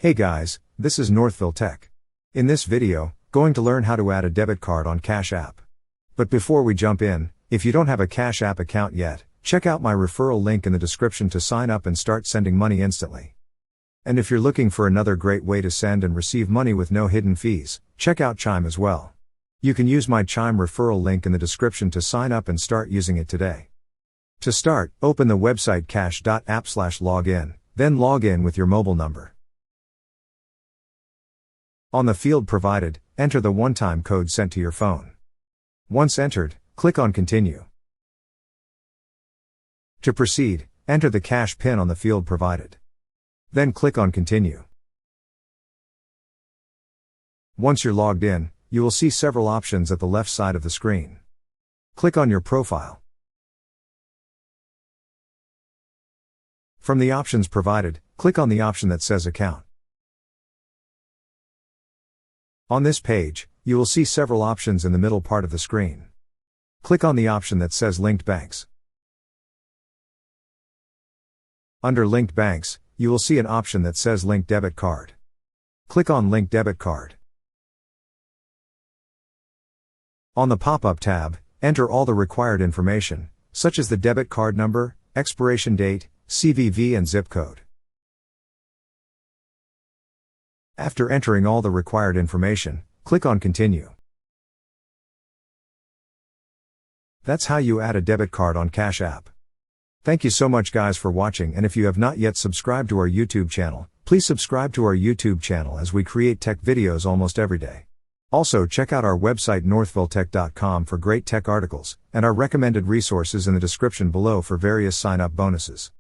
Hey guys, this is Northville Tech. In this video, going to learn how to add a debit card on Cash App. But before we jump in, if you don't have a Cash App account yet, check out my referral link in the description to sign up and start sending money instantly. And if you're looking for another great way to send and receive money with no hidden fees, check out Chime as well. You can use my Chime referral link in the description to sign up and start using it today. To start, open the website cash.app/login, then log in with your mobile number. On the field provided, enter the one-time code sent to your phone. Once entered, click on Continue. To proceed, enter the cash PIN on the field provided. Then click on Continue. Once you're logged in, you will see several options at the left side of the screen. Click on your profile. From the options provided, click on the option that says Account. On this page, you will see several options in the middle part of the screen. Click on the option that says Linked Banks. Under Linked Banks, you will see an option that says Link Debit Card. Click on Link Debit Card. On the pop-up tab, enter all the required information, such as the debit card number, expiration date, CVV and zip code. After entering all the required information, click on Continue. That's how you add a debit card on Cash App. Thank you so much guys for watching, and if you have not yet subscribed to our YouTube channel, please subscribe to our YouTube channel as we create tech videos almost every day. Also check out our website northvilletech.com for great tech articles, and our recommended resources in the description below for various sign-up bonuses.